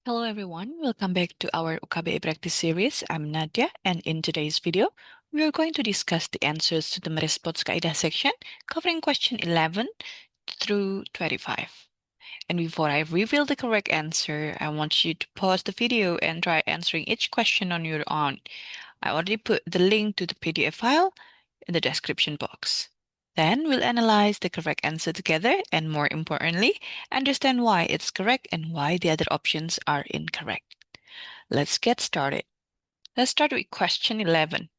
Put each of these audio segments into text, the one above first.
Hello everyone, welcome back to our UKBE practice series. I'm Nadia, and in today's video, we are going to discuss the answers to the Merespots Kaidah section, covering question 11 through 25. And before I reveal the correct answer, I want you to pause the video and try answering each question on your own. I already put the link to the PDF file in the description box. Then we'll analyze the correct answer together and, more importantly, understand why it's correct and why the other options are incorrect. Let's get started. Let's start with question 11.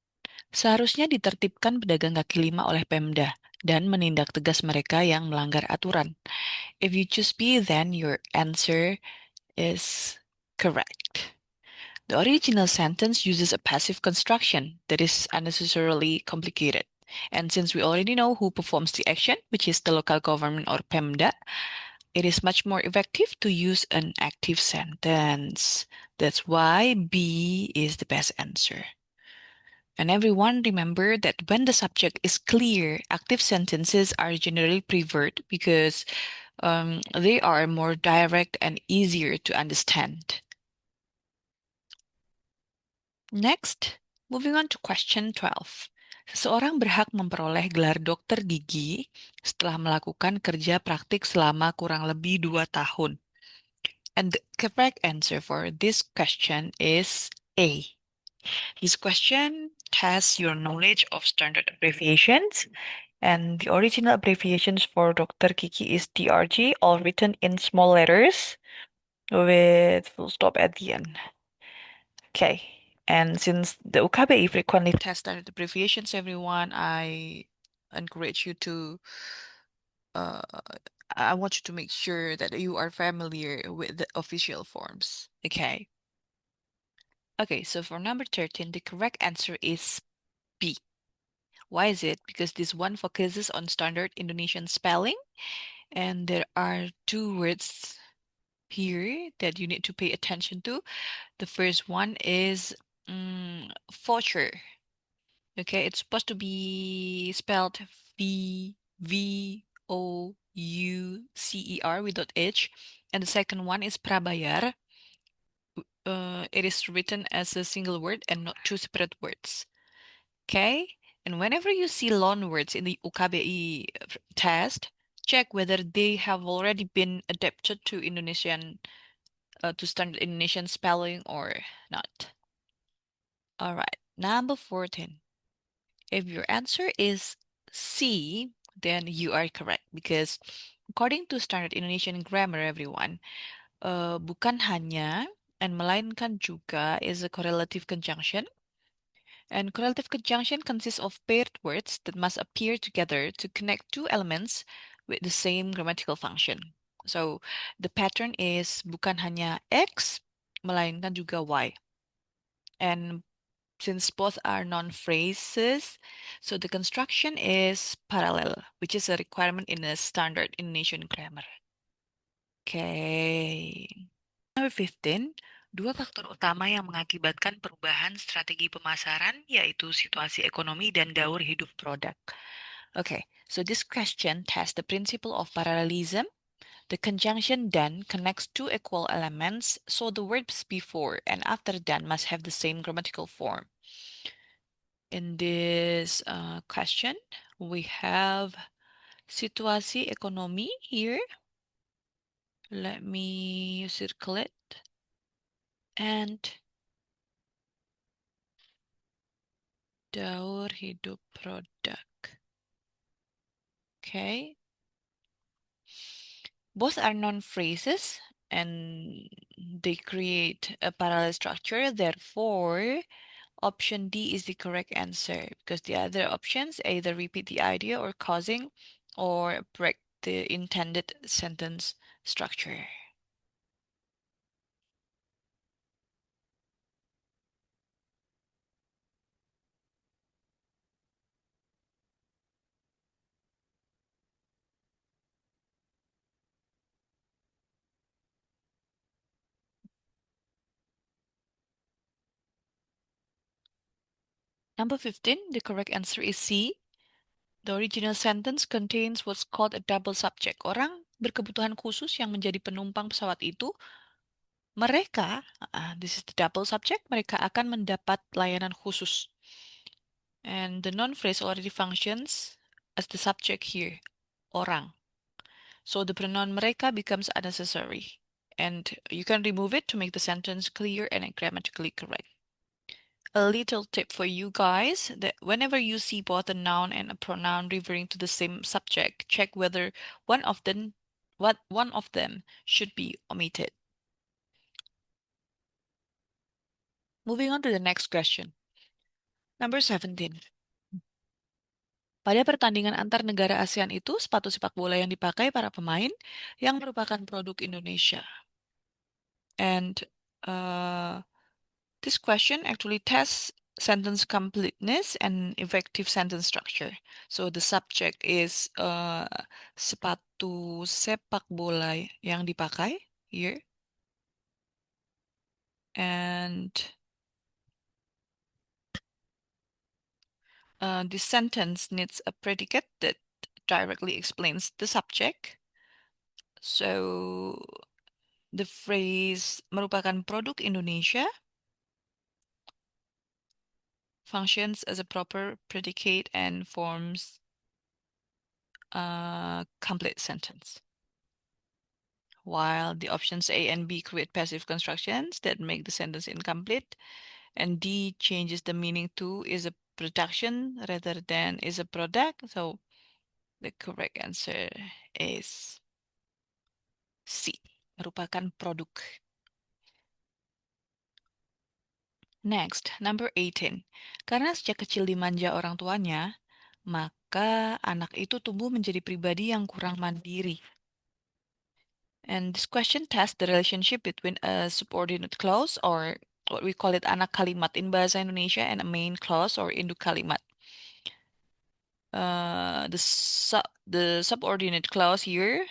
Seharusnya ditertibkan pedagang kaki lima oleh Pemda dan menindak tegas mereka yang melanggar aturan. If you choose B, then your answer is correct. The original sentence uses a passive construction that is unnecessarily complicated. And since we already know who performs the action, which is the local government or Pemda, it is much more effective to use an active sentence. That's why B is the best answer. And everyone remember that when the subject is clear, active sentences are generally preferred because they are more direct and easier to understand. Next, moving on to question 12. Seseorang berhak memperoleh gelar dokter gigi setelah melakukan kerja praktik selama kurang lebih 2 tahun. And the correct answer for this question is A. This question tests your knowledge of standard abbreviations, and the original abbreviations for Dr. Gigi is DRG, all written in small letters with full stop at the end. Okay, and since the UKBE frequently tests standard abbreviations, everyone, I encourage you to, uh, I want you to make sure that you are familiar with the official forms. Okay. Okay, so for number 13, the correct answer is B. Why is it? Because this one focuses on standard Indonesian spelling, and there are two words here that you need to pay attention to. The first one is voucher. Okay, it's supposed to be spelled VOUCER without H. And the second one is prabayar. It is written as a single word and not two separate words. Okay? And whenever you see loan words in the UKBE test, check whether they have already been adapted to Indonesian, to standard Indonesian spelling or not. All right, number 14. If your answer is C, then you are correct because according to standard Indonesian grammar, everyone, bukan hanya and melainkan juga is a correlative conjunction. And correlative conjunction consists of paired words that must appear together to connect two elements with the same grammatical function. So the pattern is bukan hanya X, melainkan juga Y. And since both are non-phrases, so the construction is parallel, which is a requirement in a standard Indonesian grammar. Okay. Number 15, dua faktor utama yang mengakibatkan perubahan strategi pemasaran yaitu situasi ekonomi dan daur hidup produk. Okay, so this question tests the principle of parallelism. The conjunction dan connects two equal elements, so the verbs before and after dan must have the same grammatical form. In this question, we have situasi ekonomi here. Let me circle it. And daur hidup produk. Okay. Both are non-phrases and they create a parallel structure. Therefore, option D is the correct answer because the other options either repeat the idea or causing or break the intended sentence structure. Number 15, the correct answer is C. The original sentence contains what's called a double subject. Orang berkebutuhan khusus yang menjadi penumpang pesawat itu Mereka, this is the double subject, mereka akan mendapat layanan khusus. And the noun phrase already functions as the subject here, orang. So the pronoun mereka becomes unnecessary. And you can remove it to make the sentence clear and grammatically correct. A little tip for you guys, that whenever you see both a noun and a pronoun referring to the same subject, check whether one of them should be omitted. Moving on to the next question. Number 17. Pada pertandingan antar negara ASEAN itu, sepatu sepak bola yang dipakai para pemain yang merupakan produk Indonesia. And this question actually tests sentence completeness and effective sentence structure. So the subject is sepatu sepak bola yang dipakai here. And this sentence needs a predicate that directly explains the subject. So the phrase merupakan produk Indonesia functions as a proper predicate and forms a complete sentence. While the options A and B create passive constructions that make the sentence incomplete, and D changes the meaning to is a production rather than is a product. So the correct answer is C, merupakan produk. Next, number 18. Karena sejak kecil dimanja orang tuanya, maka anak itu tumbuh menjadi pribadi yang kurang mandiri. And this question tests the relationship between a subordinate clause, or what we call it anak kalimat in bahasa Indonesia, and a main clause or induk kalimat. The subordinate clause here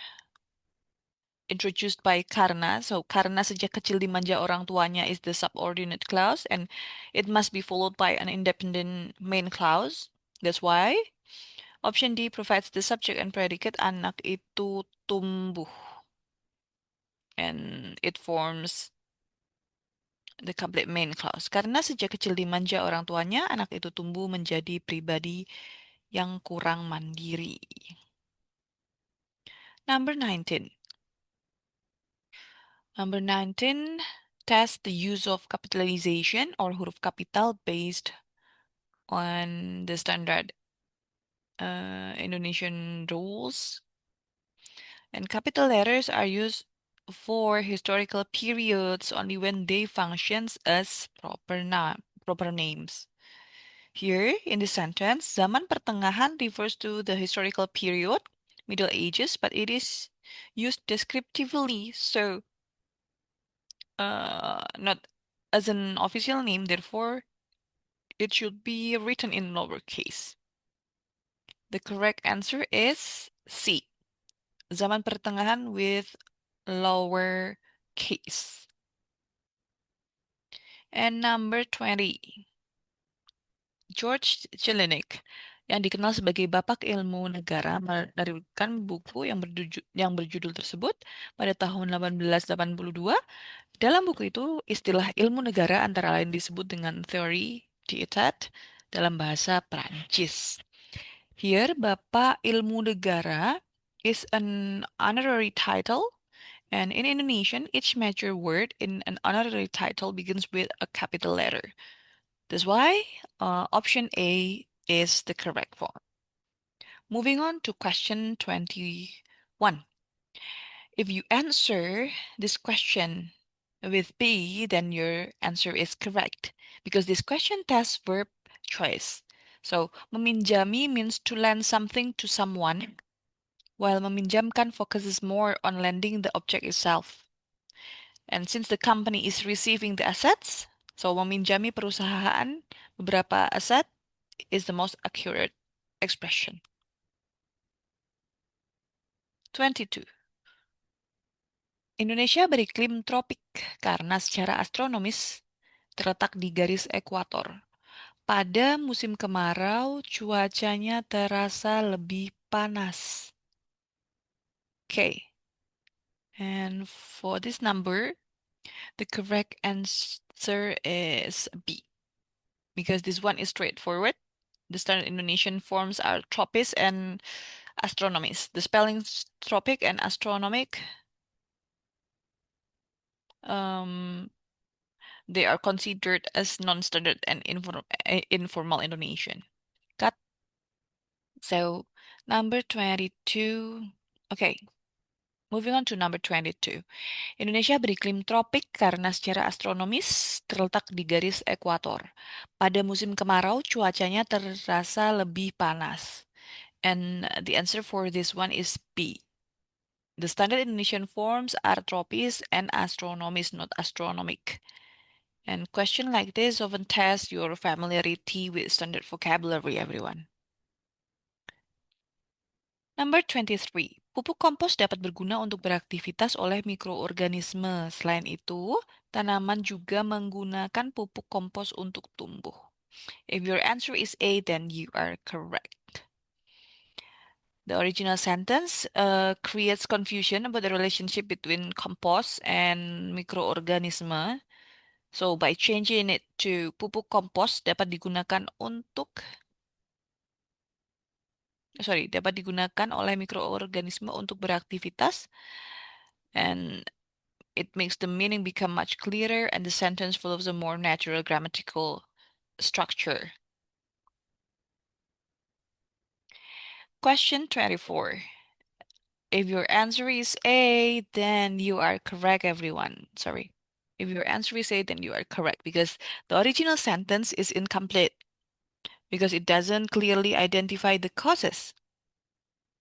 introduced by karena. So karena sejak kecil dimanja orang tuanya is the subordinate clause, and it must be followed by an independent main clause. That's why option D provides the subject and predicate anak itu tumbuh, and it forms the complete main clause. Karena sejak kecil dimanja orang tuanya, anak itu tumbuh menjadi pribadi yang kurang mandiri. Number 19. Number 19, test the use of capitalization or huruf kapital based on the standard Indonesian rules. And capital letters are used for historical periods only when they functions as proper names. Here in the sentence, zaman pertengahan refers to the historical period, Middle Ages, but it is used descriptively, so not as an official name, therefore it should be written in lowercase. The correct answer is C, zaman pertengahan with lower case. And number 20, George Jelinek, yang dikenal sebagai Bapak Ilmu Negara, menerbitkan buku yang berjudul tersebut pada tahun 1882. Dalam buku itu, istilah ilmu negara antara lain disebut dengan teori d'état dalam bahasa Prancis. Here, Bapak Ilmu Negara is an honorary title, and in Indonesian, each major word in an honorary title begins with a capital letter. That's why option A is the correct form. Moving on to question 21. If you answer this question with B, then your answer is correct because this question tests verb choice. So, meminjami means to lend something to someone, while meminjamkan focuses more on lending the object itself. And since the company is receiving the assets, so meminjami perusahaan beberapa aset is the most accurate expression. 22. Indonesia beriklim tropik karena secara astronomis terletak di garis ekuator. Pada musim kemarau, cuacanya terasa lebih panas. Okay. And for this number, The correct answer is B, because this one is straightforward. The standard Indonesian forms are tropis and astronomis. The spellings tropic and astronomic, um, they are considered as non-standard and informal Indonesian. Got so number 22. Okay, moving on to number 22. Indonesia beriklim tropik karena secara astronomis terletak di garis ekuator. Pada musim kemarau, cuacanya terasa lebih panas. And the answer for this one is B. The standard Indonesian forms are tropis and astronomis, not astronomic. And question like this often test your familiarity with standard vocabulary, everyone. Number 23. Pupuk kompos dapat berguna untuk beraktivitas oleh mikroorganisme. Selain itu, tanaman juga menggunakan pupuk kompos untuk tumbuh. If your answer is A, then you are correct. The original sentence creates confusion about the relationship between compost and mikroorganisme. So by changing it to pupuk kompos dapat digunakan dapat digunakan oleh mikroorganisme untuk beraktivitas, and it makes the meaning become much clearer and the sentence follows a more natural grammatical structure. Question 24. If your answer is A, then you are correct, everyone. Sorry. If your answer is A, then you are correct because the original sentence is incomplete because it doesn't clearly identify the causes.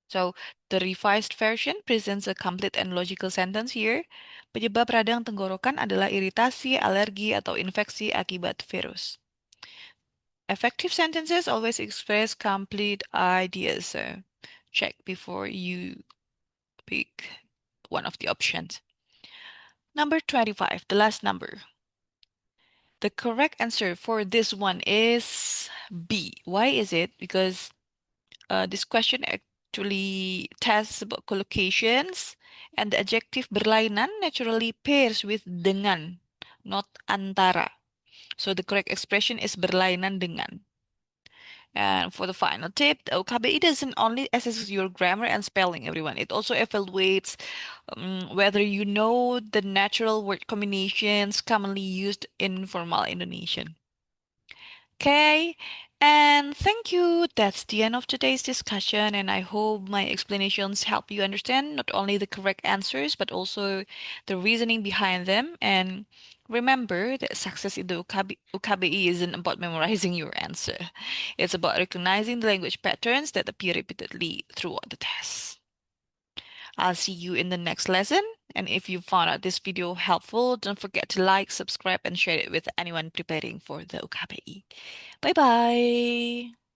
So, the revised version presents a complete and logical sentence here. Penyebab radang tenggorokan adalah iritasi, alergi, atau infeksi akibat virus. Effective sentences always express complete ideas, so check before you pick one of the options. Number 25, the last number. The correct answer for this one is B. Why is it? Because this question actually tests about collocations, and the adjective berlainan naturally pairs with dengan, not antara. So the correct expression is berlainan dengan. And for the final tip, the OKBE doesn't only assess your grammar and spelling, everyone. It also evaluates whether you know the natural word combinations commonly used in formal Indonesian. Okay, and thank you. That's the end of today's discussion, and I hope my explanations help you understand not only the correct answers but also the reasoning behind them. And remember that success in the UKBE isn't about memorizing your answer. It's about recognizing the language patterns that appear repeatedly throughout the test. I'll see you in the next lesson. And if you found out this video helpful, don't forget to like, subscribe, and share it with anyone preparing for the UKBE. Bye bye.